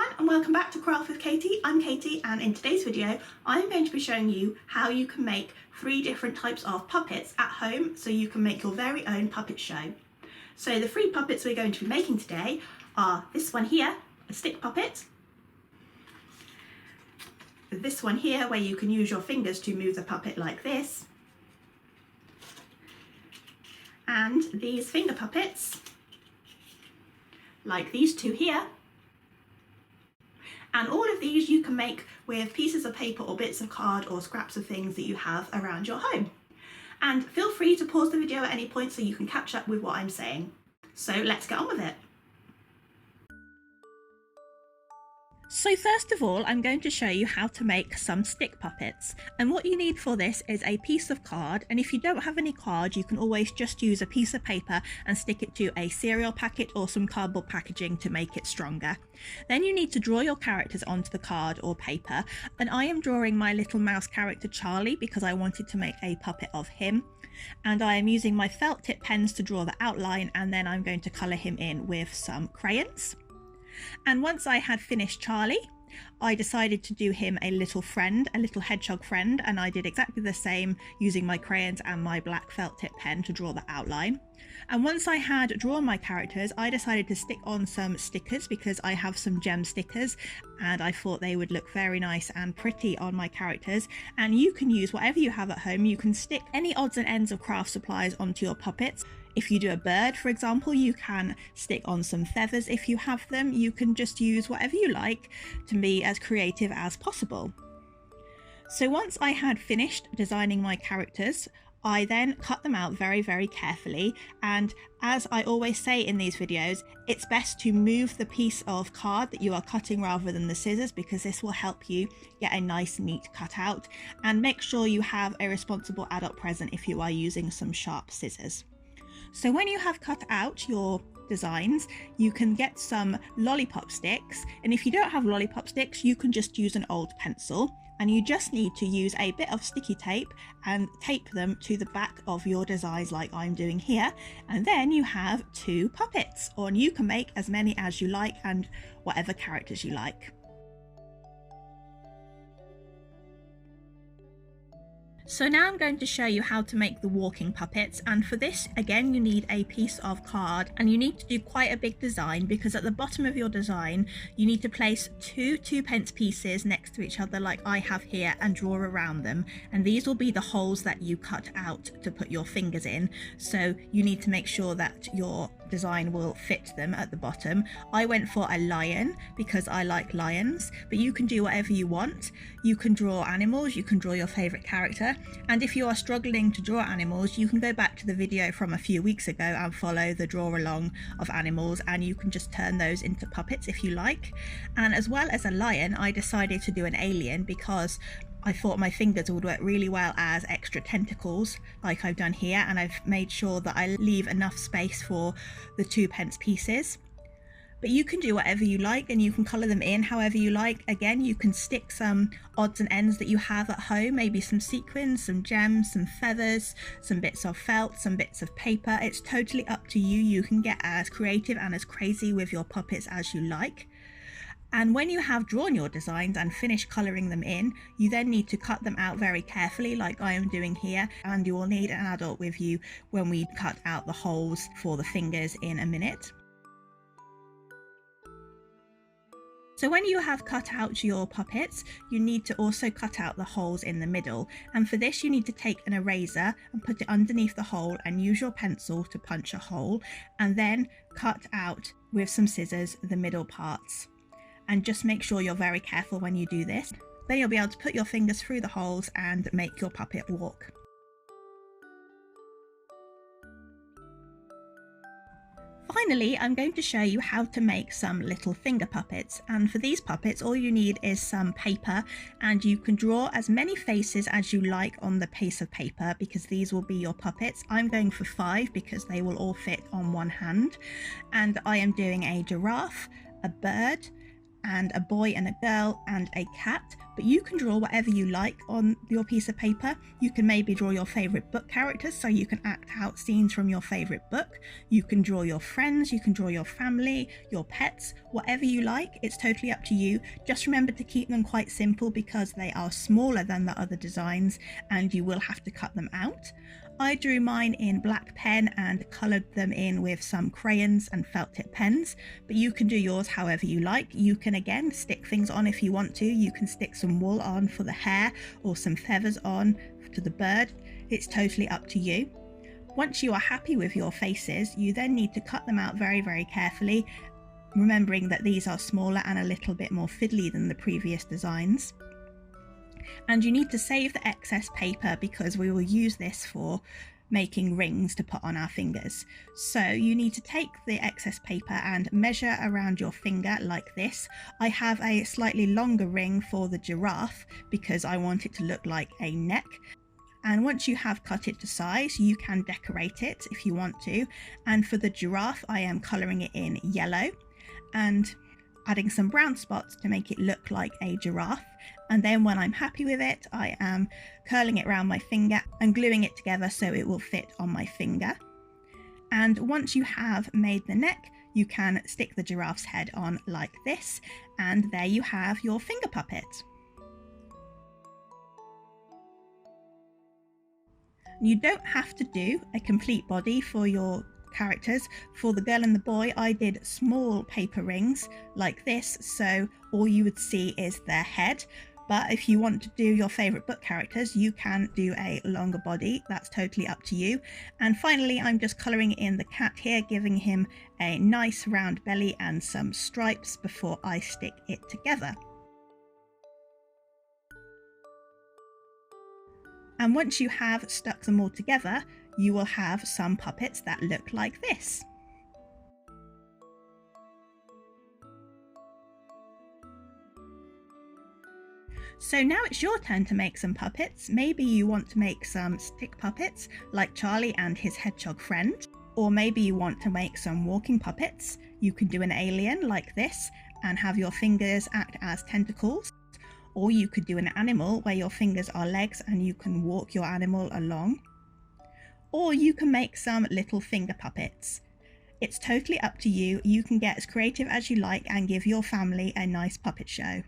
everyone and welcome back to Craft with Katy. I'm Katy and in today's video I'm going to be showing you how you can make 3 different types of puppets at home so you can make your very own puppet show. So the 3 puppets we're going to be making today are this one here, a stick puppet, this one here where you can use your fingers to move the puppet like this, and these finger puppets like these 2 here. And all of these you can make with pieces of paper or bits of card or scraps of things that you have around your home. And feel free to pause the video at any point so you can catch up with what I'm saying. So let's get on with it. So first of all, I'm going to show you how to make some stick puppets, and what you need for this is a piece of card, and if you don't have any card you can always just use a piece of paper and stick it to a cereal packet or some cardboard packaging to make it stronger. Then you need to draw your characters onto the card or paper, and I am drawing my little mouse character Charlie because I wanted to make a puppet of him, and I am using my felt tip pens to draw the outline, and then I'm going to colour him in with some crayons. And once I had finished Charlie, I decided to do him a little friend, a little hedgehog friend, and I did exactly the same using my crayons and my black felt tip pen to draw the outline. And once I had drawn my characters, I decided to stick on some stickers because I have some gem stickers and I thought they would look very nice and pretty on my characters. And you can use whatever you have at home. You can stick any odds and ends of craft supplies onto your puppets. If you do a bird, for example, you can stick on some feathers if you have them. You can just use whatever you like to be as creative as possible. So once I had finished designing my characters, I then cut them out very, very carefully, and as I always say in these videos, it's best to move the piece of card that you are cutting rather than the scissors, because this will help you get a nice neat cutout, and make sure you have a responsible adult present if you are using some sharp scissors. So when you have cut out your designs, you can get some lollipop sticks, and if you don't have lollipop sticks you can just use an old pencil, and you just need to use a bit of sticky tape and tape them to the back of your designs like I'm doing here, and then you have 2 puppets, or you can make as many as you like and whatever characters you like. So now I'm going to show you how to make the walking puppets, and for this again you need a piece of card, and you need to do quite a big design because at the bottom of your design you need to place 2 2p pieces next to each other like I have here and draw around them, and these will be the holes that you cut out to put your fingers in, so you need to make sure that your design will fit them at the bottom. I went for a lion because I like lions, but you can do whatever you want. You can draw animals, you can draw your favourite character, and if you are struggling to draw animals you can go back to the video from a few weeks ago and follow the draw along of animals, and you can just turn those into puppets if you like. And as well as a lion, I decided to do an alien because I thought my fingers would work really well as extra tentacles like I've done here, and I've made sure that I leave enough space for the 2p pieces. But you can do whatever you like and you can colour them in however you like. Again, you can stick some odds and ends that you have at home, maybe some sequins, some gems, some feathers, some bits of felt, some bits of paper. It's totally up to you. You can get as creative and as crazy with your puppets as you like. And when you have drawn your designs and finished colouring them in, you then need to cut them out very carefully like I am doing here, and you will need an adult with you when we cut out the holes for the fingers in a minute. So when you have cut out your puppets, you need to also cut out the holes in the middle, and for this you need to take an eraser and put it underneath the hole and use your pencil to punch a hole, and then cut out with some scissors the middle parts. And just make sure you're very careful when you do this. Then you'll be able to put your fingers through the holes and make your puppet walk. Finally, I'm going to show you how to make some little finger puppets, and for these puppets all you need is some paper, and you can draw as many faces as you like on the piece of paper because these will be your puppets. I'm going for 5 because they will all fit on one hand, and I am doing a giraffe, a bird, and a boy and a girl and a cat, but you can draw whatever you like on your piece of paper. You can maybe draw your favourite book characters, so you can act out scenes from your favourite book. You can draw your friends, you can draw your family, your pets, whatever you like. It's totally up to you. Just remember to keep them quite simple because they are smaller than the other designs and you will have to cut them out. I drew mine in black pen and coloured them in with some crayons and felt tip pens, but you can do yours however you like. You can again stick things on if you want to. You can stick some wool on for the hair or some feathers on to the bird. It's totally up to you. Once you are happy with your faces, you then need to cut them out very, very carefully, remembering that these are smaller and a little bit more fiddly than the previous designs. And you need to save the excess paper because we will use this for making rings to put on our fingers. So you need to take the excess paper and measure around your finger like this. I have a slightly longer ring for the giraffe because I want it to look like a neck. And once you have cut it to size, you can decorate it if you want to. And for the giraffe, I am colouring it in yellow and adding some brown spots to make it look like a giraffe. And then when I'm happy with it, I am curling it around my finger and gluing it together so it will fit on my finger. And once you have made the neck, you can stick the giraffe's head on like this, and there you have your finger puppet. You don't have to do a complete body for your characters. For the girl and the boy, I did small paper rings like this, so all you would see is their head. But if you want to do your favourite book characters, you can do a longer body. That's totally up to you. And finally, I'm just colouring in the cat here, giving him a nice round belly and some stripes before I stick it together. And once you have stuck them all together, you will have some puppets that look like this. So now it's your turn to make some puppets. Maybe you want to make some stick puppets like Charlie and his hedgehog friend, or maybe you want to make some walking puppets. You can do an alien like this and have your fingers act as tentacles, or you could do an animal where your fingers are legs and you can walk your animal along, or you can make some little finger puppets. It's totally up to you. You can get as creative as you like and give your family a nice puppet show.